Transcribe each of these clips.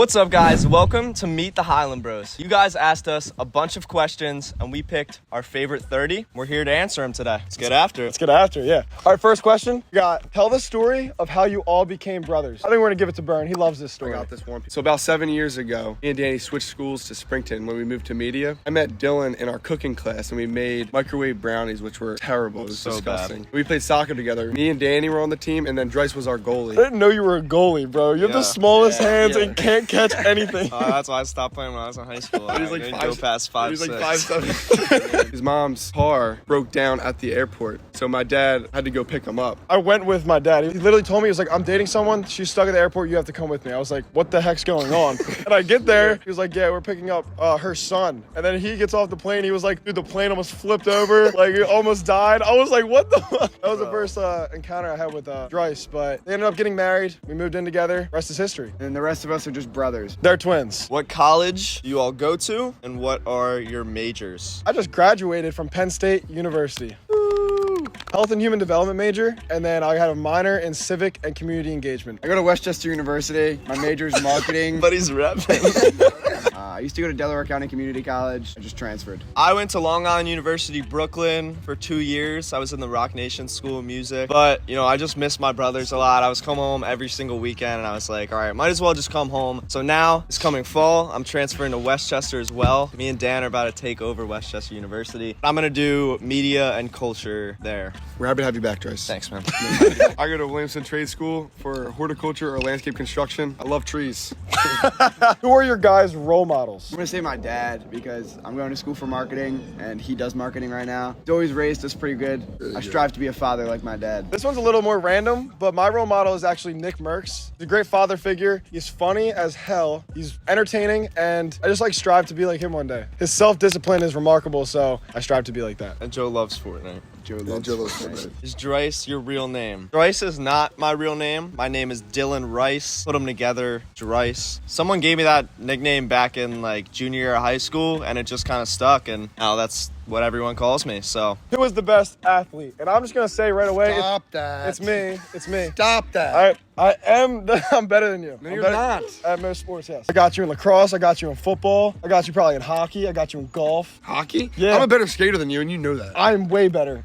What's up, guys? Welcome to Meet the Highland Bros. You guys asked us a bunch of questions and we picked our favorite 30. We're here to answer them today. Let's get after it. Yeah. All right, first question. We got, tell the story of how you all became brothers. I think we're gonna give it to Byrne. He loves this story. I got this one. So about 7 years ago, me and Danny switched schools to Springton when we moved to media. I met Dylan in our cooking class and we made microwave brownies, which were terrible. It was So disgusting. We played soccer together. Me and Danny were on the team, and then Dryce was our goalie. I didn't know you were a goalie, bro. You have the smallest hands and can't catch anything. That's why I stopped playing when I was in high school. He was like Go past 5'6". He was like 5'7". His mom's car broke down at the airport, so my dad had to go pick him up. I went with my dad. He literally told me, he was like, I'm dating someone. She's stuck at the airport. You have to come with me. I was like, what the heck's going on? And I get there. He was like, yeah, we're picking up her son. And then he gets off the plane. He was like, dude, the plane almost flipped over. Like, it almost died. I was like, what the fuck? That was the first encounter I had with Dryce. But they ended up getting married. We moved in together. Rest is history. And the rest of us are just brothers. They're twins. What college do you all go to and what are your majors? I just graduated from Penn State University. Health and Human Development major, and then I had a minor in civic and community engagement. I go to Westchester University. My major is marketing. But he's repping. I used to go to Delaware County Community College. I just transferred. I went to Long Island University, Brooklyn for 2 years. I was in the Rock Nation School of Music. But, I just missed my brothers a lot. I was coming home every single weekend, and I was like, all right, might as well just come home. So now, it's coming fall. I'm transferring to Westchester as well. Me and Dan are about to take over Westchester University. I'm going to do media and culture there. We're happy to have you back, Dryce. Thanks, man. I go to Williamson Trade School for horticulture or landscape construction. I love trees. Who are your guys' role models? I'm gonna say my dad because I'm going to school for marketing and he does marketing right now. He's always raised us pretty good. I strive to be a father like my dad. This one's a little more random, but my role model is actually Nick Merckx. He's a great father figure. He's funny as hell. He's entertaining, and I just strive to be like him one day. His self-discipline is remarkable, so I strive to be like that. And Joe loves Fortnite. Joe loves Fortnite. Is Dryce your real name? Dryce is not my real name. My name is Dylan Rice. Put them together, Dryce. Someone gave me that nickname back in junior year of high school, and it just kind of stuck, and now that's what everyone calls me, so. Who was the best athlete? And I'm just gonna say right away, Stop that. It's me. Stop that. I'm better than you. No, I'm you're better not. At most sports, yes. I got you in lacrosse, I got you in football, I got you probably in hockey, I got you in golf. Hockey? Yeah. I'm a better skater than you, and you know that. I'm way better.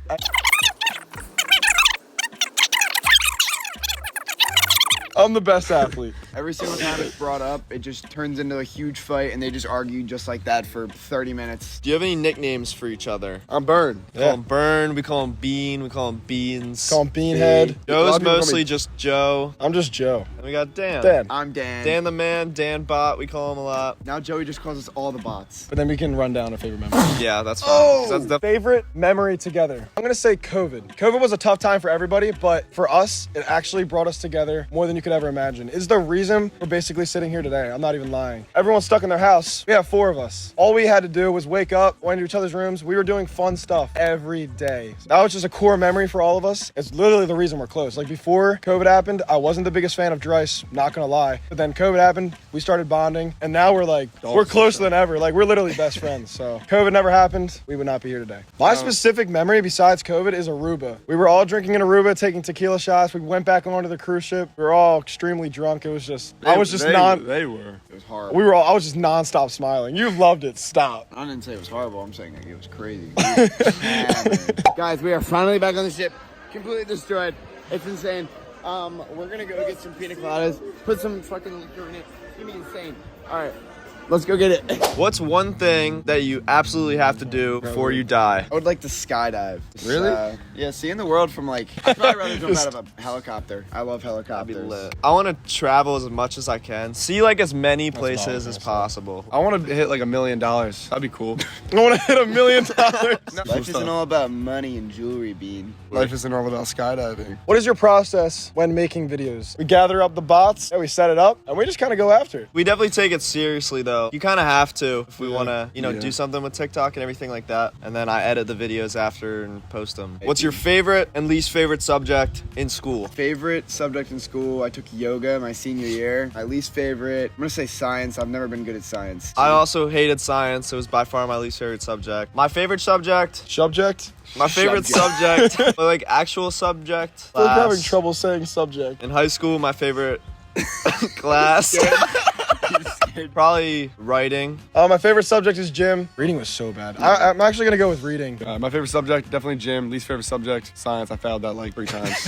I'm the best athlete. Every single time it's brought up, it just turns into a huge fight and they just argue just like that for 30 minutes. Do you have any nicknames for each other? I'm Byrne. We call him Burn, we call him Bean, we call him Beans. Call him Beanhead. A lot Joe's of people call mostly me- just Joe. I'm just Joe. And we got Dan. Dan. I'm Dan. Dan the man, Dan Bot, we call him a lot. Now Joey just calls us all the bots. But then we can run down a favorite memory. Yeah, that's fine. 'Cause that's the Favorite memory together. I'm gonna say COVID. COVID was a tough time for everybody, but for us, it actually brought us together more than you could ever imagine. It's the reason we're basically sitting here today. I'm not even lying. Everyone's stuck in their house. We have 4 of us. All we had to do was wake up, go into each other's rooms. We were doing fun stuff every day. That was just a core memory for all of us. It's literally the reason we're close. Before COVID happened, I wasn't the biggest fan of Dryce, not gonna lie. But then COVID happened, we started bonding, and now we're closer than ever. We're literally best friends. So COVID never happened, we would not be here today. My specific memory besides COVID is Aruba. We were all drinking in Aruba, taking tequila shots. We went back onto the cruise ship. We were all extremely drunk. It was just, They were. It was horrible. I was just nonstop smiling. You loved it. Stop. I didn't say it was horrible. I'm saying it was crazy. Guys, we are finally back on the ship. Completely destroyed. It's insane. We're gonna go get some pina coladas. Put some fucking liquor in it. It's gonna be insane. All right. Let's go get it. What's one thing that you absolutely have to do before you die? I would like to skydive. Really? Yeah, seeing the world from I'd probably rather jump out of a helicopter. I love helicopters. I want to travel as much as I can. See as many places as possible. I want to hit $1 million. That'd be cool. I want to hit $1 million. Life isn't all about money and jewelry, Bean. Life isn't all about skydiving. What is your process when making videos? We gather up the bots, and we set it up, and we just kind of go after it. We definitely take it seriously, though. You kind of have to if we want to, Yeah. do something with TikTok and everything like that. And then I edit the videos after and post them. What's your favorite and least favorite subject in school? Favorite subject in school, I took yoga my senior year. My least favorite, I'm gonna say science. I've never been good at science. I also hated science. It was by far my least favorite subject. My favorite subject? Subject? My favorite subject, but actual subject. We're having Class. trouble saying subject. In high school, my favorite class. scared. Probably writing. My favorite subject is gym. Reading was so bad. I'm actually gonna go with reading. My favorite subject, definitely gym. Least favorite subject, science. I failed that like 3 times.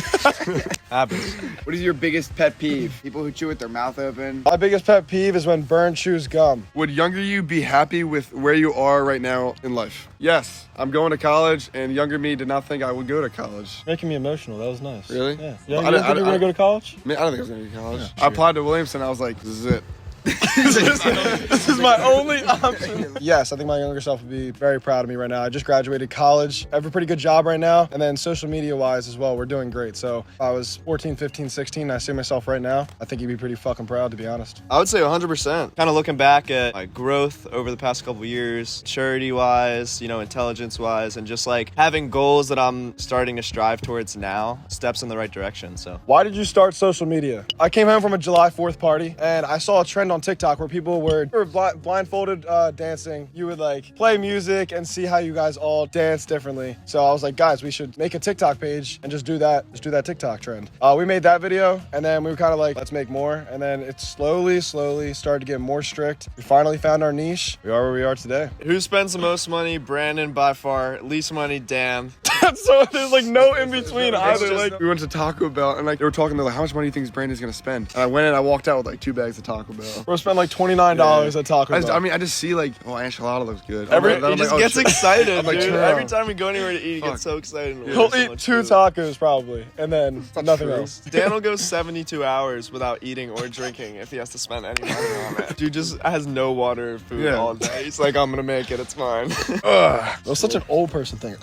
Happens. What is your biggest pet peeve? People who chew with their mouth open. My biggest pet peeve is when Burn chews gum. Would younger you be happy with where you are right now in life? Yes. I'm going to college, and younger me did not think I would go to college. Making me emotional. That was nice. Really? Yeah. Well, You didn't think you were gonna go to college? I don't think I was going to go to college. I applied to Williamson. I was like, this is it. This is my only option. Yes, I think my younger self would be very proud of me right now. I just graduated college. I have a pretty good job right now. And then social media wise as well, we're doing great. So if I was 14, 15, 16, and I see myself right now, I think he'd be pretty fucking proud, to be honest. I would say 100%. Kind of looking back at my growth over the past couple years, maturity wise, you know, intelligence wise, and just like having goals that I'm starting to strive towards now, steps in the right direction. So Why did you start social media? I came home from a July 4th party and I saw a trend on TikTok where people were blindfolded dancing. You would like play music and see how you guys all dance differently. So I was like, guys, we should make a TikTok page and just do that TikTok trend. We made that video and then we were kind of like, let's make more. And then it slowly started to get more strict. We finally found our niche. We are where we are today. who spends the most money? Brandon by far. Least money, Dan. So there's like no in between either. Like, We went to Taco Bell, and like they were talking, they're like, how much money do you think Brandon's going to spend? And I went in, I walked out with like 2 bags of Taco Bell. we'll spend like $29 at Taco Bell. I just see like, oh, enchilada looks good. He just gets excited, I'm like, dude. chill Every out. time we go anywhere to eat, he Fuck. gets so excited. and He'll orders so eat much 2 food. tacos probably, and then nothing true. else. Dan will go 72 hours without eating or drinking if he has to spend any money on it. Dude just has no water or food Yeah. all day. He's like, I'm gonna make it. It's fine. That was such an old person thing.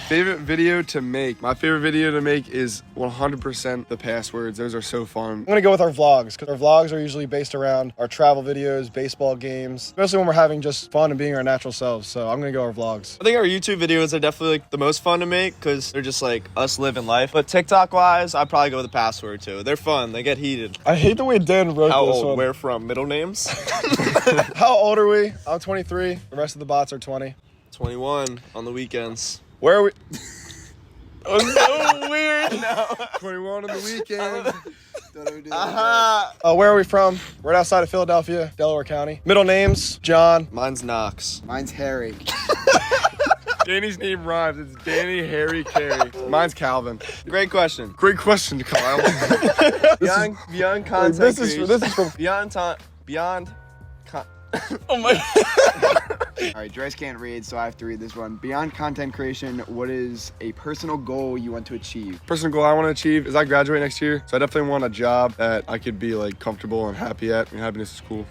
Favorite video to make? My favorite video to make is 100% the passwords. Those are so fun. I'm gonna go with our vlogs, because our vlogs are usually based around our travel videos, baseball games, especially when we're having just fun and being our natural selves. So I'm gonna go our vlogs. I think our YouTube videos are definitely like the most fun to make because they're just like us living life. But TikTok wise, I'd probably go with the password too. They're fun. They get heated. I hate the way Dan wrote How this old? one. Where from? Middle names? How old are we? I'm 23. The rest of the bots are 20. 21 on the weekends. Where are we? Oh, so weird. No. 21 on the weekend. Where are we from? Right outside of Philadelphia, Delaware County. Middle names: John. Mine's Knox. Mine's Harry. Danny's name rhymes. It's Danny, Harry, Carey. Mine's Calvin. Great question. Great question, Kyle. Beyond content This is from. beyond. Oh my. All right, Joyce can't read, so I have to read this one. Beyond content creation, what is a personal goal you want to achieve? Personal goal I want to achieve is I graduate next year, so I definitely want a job that I could be like comfortable and happy at. And happiness is cool.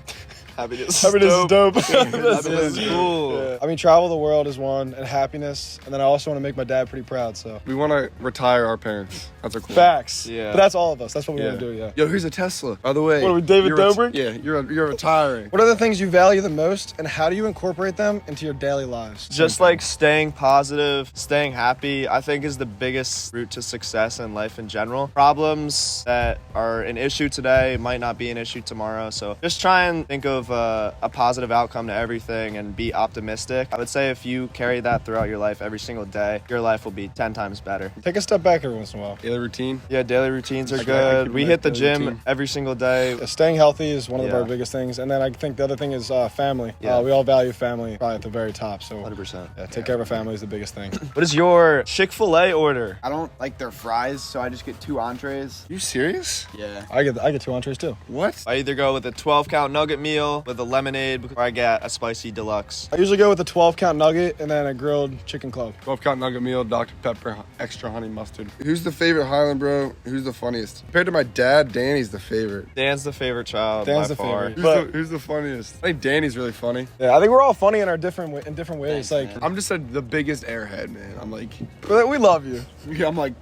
Happiness Happiness is dope. Happiness is cool. Yeah. I mean, travel the world is one, and happiness, and then I also want to make my dad pretty proud. So We want to retire our parents. That's our goal. facts. Yeah. But that's all of us. That's what we Yeah. want to do. Yeah. Yo, here's a Tesla. By the way. What are we, David Dobrik? Yeah, you're retiring. What are the things you value the most, and how do you incorporate them into your daily lives? Just like staying positive, staying happy, I think is the biggest route to success in life in general. Problems that are an issue today might not be an issue tomorrow. So just try and think of a positive outcome to everything and be optimistic. I would say if you carry that throughout your life every single day, your life will be 10 times better. Take a step back every once in a while. Daily routine. Yeah, daily routines are I could good. do We my hit the daily gym routine. every single day. Staying healthy is one of Yeah. our biggest things, and then I think the other thing is family. Yeah. We all value family, probably at the very top. So 100%. yeah, take care of our family is the biggest thing. What is your Chick-fil-A order? I don't like their fries, so I just get 2 entrees. You serious? Yeah. I get 2 entrees too. What? I either go with a 12-count nugget meal with a lemonade, or I get a spicy deluxe. I usually go with a 12-count nugget and then a grilled chicken club. 12-count nugget meal, Dr. Pepper, extra honey mustard. Who's the favorite Highland bro? Who's the funniest? Compared to my dad, Danny's the favorite. Dan's the favorite child. Dan's by the far. favorite. Who's, But- who's the funniest? I think Danny's really funny. Yeah, I think we're all funny in our different ways. Thanks, like man. I'm just the biggest airhead, man. I'm like, we love you. I'm like,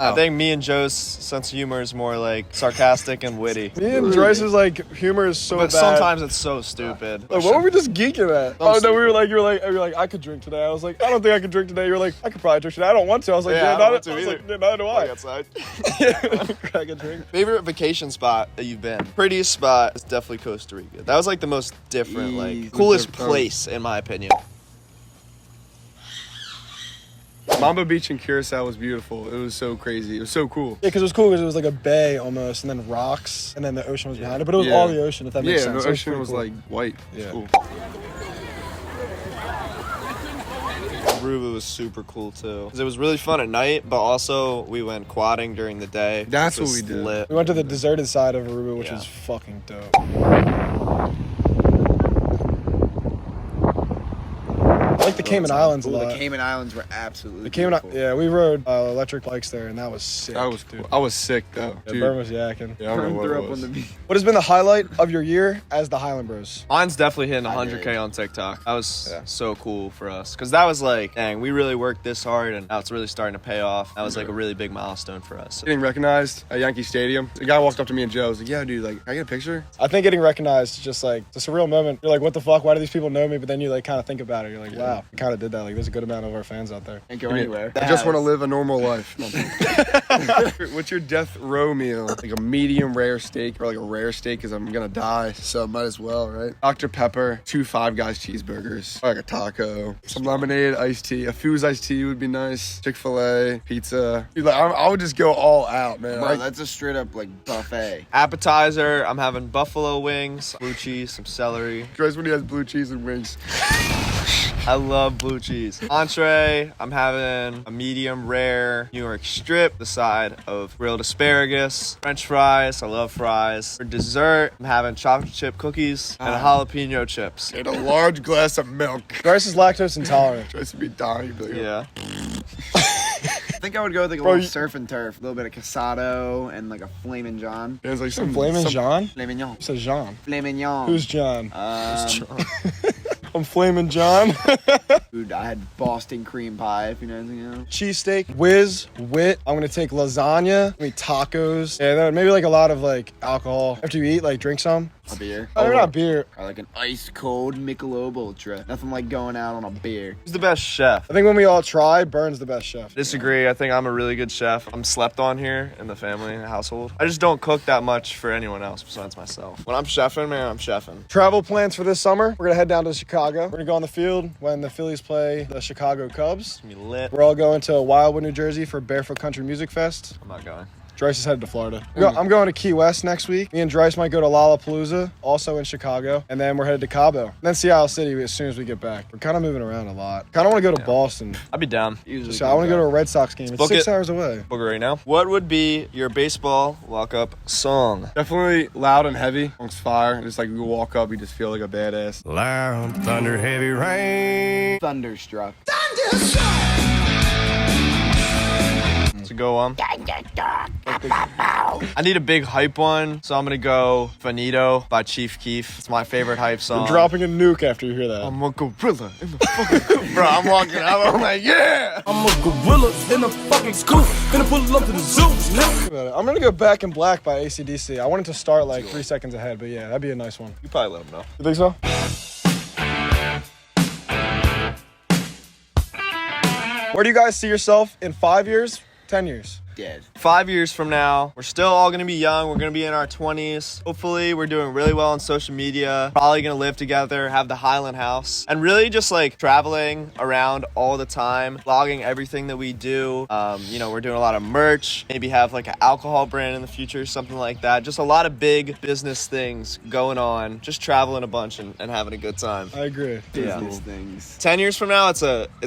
I think me and Joe's sense of humor is more like sarcastic and witty. Me and Joyce's like humor is so But bad. sometimes it's so stupid. Like, what were we just geeking at? Oh no, stupid. you were like, I could drink today. I was like, I don't think I could drink today. You were like, I could probably drink today. I don't want to. I was like, Yeah, I yeah, don't want neither, to I was either. like, yeah, neither do I. outside. Crack a drink. Favorite vacation spot that you've been? Prettiest spot is definitely Costa Rica. That was like the most different, Easy. like coolest Different. place in my opinion. Mamba Beach in Curacao was beautiful. It was so crazy. It was so cool. Yeah, because it was cool because it was like a bay almost, and then rocks, and then the ocean was behind it. But it was Yeah. all the ocean, if that makes sense. Yeah, the It ocean pretty was cool. like white. It was Yeah. cool. Aruba was super cool too. 'Cause it was really fun at night, but also we went quadding during the day. That's which what was we did. lit. We went to the deserted side of Aruba, which Yeah. was fucking dope. I like the Cayman Islands a Ooh, lot. the Cayman Islands were absolutely The Cayman, beautiful. yeah, we rode electric bikes there, and that was sick. That was dude. cool. I was sick though. Yeah, Dude. Burn was yakking. Yeah, I don't know what Threw it up was. on the beach. What has been the highlight of your year as the Highland Bros? Mine's definitely hitting I 100K did. on TikTok. That was Yeah. so cool for us. Because that was like, dang, we really worked this hard and now it's really starting to pay off. That was like a really big milestone for us. Getting recognized at Yankee Stadium. The guy walked up to me and Joe was like, "Yeah, dude, like, can I get a picture?" I think getting recognized is just like, it's a surreal moment. You're like, what the fuck? Why do these people know me? But then you like kind of think about it. You're like, wow, we kind of did that. Like, there's a good amount of our fans out there. Can't go anywhere. I just want to live a normal life. What's your death row meal? Like a medium rare steak or like a rare steak because I'm gonna die, so might as well, right? Dr. Pepper, 2 Five Guys cheeseburgers, like a taco, some lemonade, iced tea, a Foo's iced tea would be nice. Chick-fil-A, pizza. Dude, like, I would just go all out, man. Bro, Like, that's a straight up like buffet. Appetizer, I'm having buffalo wings, blue cheese, some celery. Chris when he has blue cheese and wings. I love blue cheese. Entree, I'm having a medium rare New York strip, the side of grilled asparagus, French fries, I love fries. For dessert, I'm having chocolate chip cookies and jalapeno chips. And a large glass of milk. Bryce is lactose intolerant. Tries to be dying. He'd be like, Yeah. I think I would go with like a Bro, little you- surf and turf, a little bit of casado and like a flamin' John. There's like some Flamin' John? Flamin' John. You said Jean. Flamin' John. Who's John? I'm Flamin' John. Dude, I had Boston cream pie, if you know anything else. Cheesesteak, whiz, wit. I'm gonna take lasagna, maybe tacos, and then maybe like a lot of like alcohol. After you eat, like drink some. A beer. Oh, not beer. Or like an ice cold Michelob Ultra. Nothing like going out on a beer. Who's the best chef? I think when we all try, Burn's the best chef. Disagree. I think I'm a really good chef. I'm slept on here in the family household. I just don't cook that much for anyone else besides myself. When I'm chefing, man, I'm chefing. Travel plans for this summer. We're gonna head down to Chicago. We're gonna go on the field when the Phillies play the Chicago Cubs. It's gonna be lit. We're all going to Wildwood, New Jersey for Barefoot Country Music Fest. I'm not going. Dryce is headed to Florida. I'm going to Key West next week. Me and Dryce might go to Lollapalooza, also in Chicago. And then we're headed to Cabo. And then Seattle City as soon as we get back. We're kind of moving around a lot. Kind of want to go to Boston. I'd be down. So I want to go to a Red Sox game. It's book 6 it. hours away. Book it right now. What would be your baseball walk-up song? definitely loud and heavy. Song's fire. Just like you walk up, you just feel like a badass. Loud thunder, heavy rain. Thunderstruck. To go on. I need a big hype one, so I'm gonna go Finito by Chief Keef. It's my favorite hype song. Dropping a nuke after you hear that. I'm a gorilla in the fucking bro. I'm walking out. I'm like, yeah. I'm a gorilla in the fucking scoop. Gonna pull up to the zoo. I'm going to go Back in Black by AC/DC. I wanted to start like 3 seconds ahead, but yeah, that'd be a nice one. You probably let him know. You think so? Where do you guys see yourself in 5 years, 10 years? Dead. 5 years from now, we're still all gonna be young. We're gonna be in our 20s. Hopefully, we're doing really well on social media. Probably gonna live together, have the Highland house, and really just like traveling around all the time, vlogging everything that we do. We're doing a lot of merch. Maybe have like an alcohol brand in the future, something like that. Just a lot of big business things going on. Just traveling a bunch and having a good time. I agree. Business things. 10 years from now, it's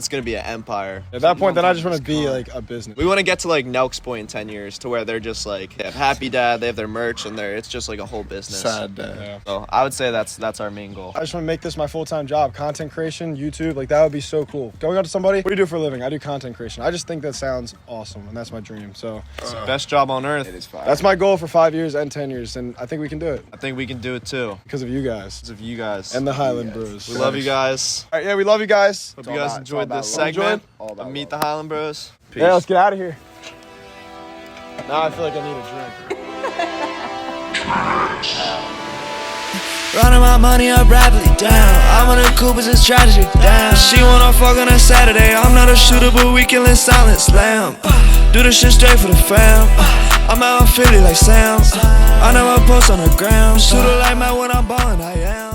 gonna be an empire. At that point, then I just want to be like a business. We want to get to like Nelk's point in 10 years to where they're just like they have Happy Dad, they have their merch, and it's just like a whole business. Sad day. Yeah. So I would say that's our main goal. I just want to make this my full-time job. Content creation, YouTube, like that would be so cool. Going out to somebody, what do you do for a living? I do content creation. I just think that sounds awesome, and that's my dream. So It's the best job on earth. It is fire. that's my goal for 5 years and 10 years, and I think we can do it I think we can do it too. because of you guys Because of you guys. and the Highland Bros. we love you guys. All right, yeah, we love you guys. Hope all you guys about- enjoyed it's all this about love. segment All about of Meet love. the Highland Bros. Peace. Yeah, let's get out of here. Now I feel like I need a drink. Running my money up rapidly down. I'm on the Coopers, it's tragic down. She wanna fuck on a Saturday. I'm not a shooter, but we killing silent slam. Do the shit straight for the fam. I'm out in Philly like Sam. I never post on the ground. Shooter like Matt when I'm ballin', I am.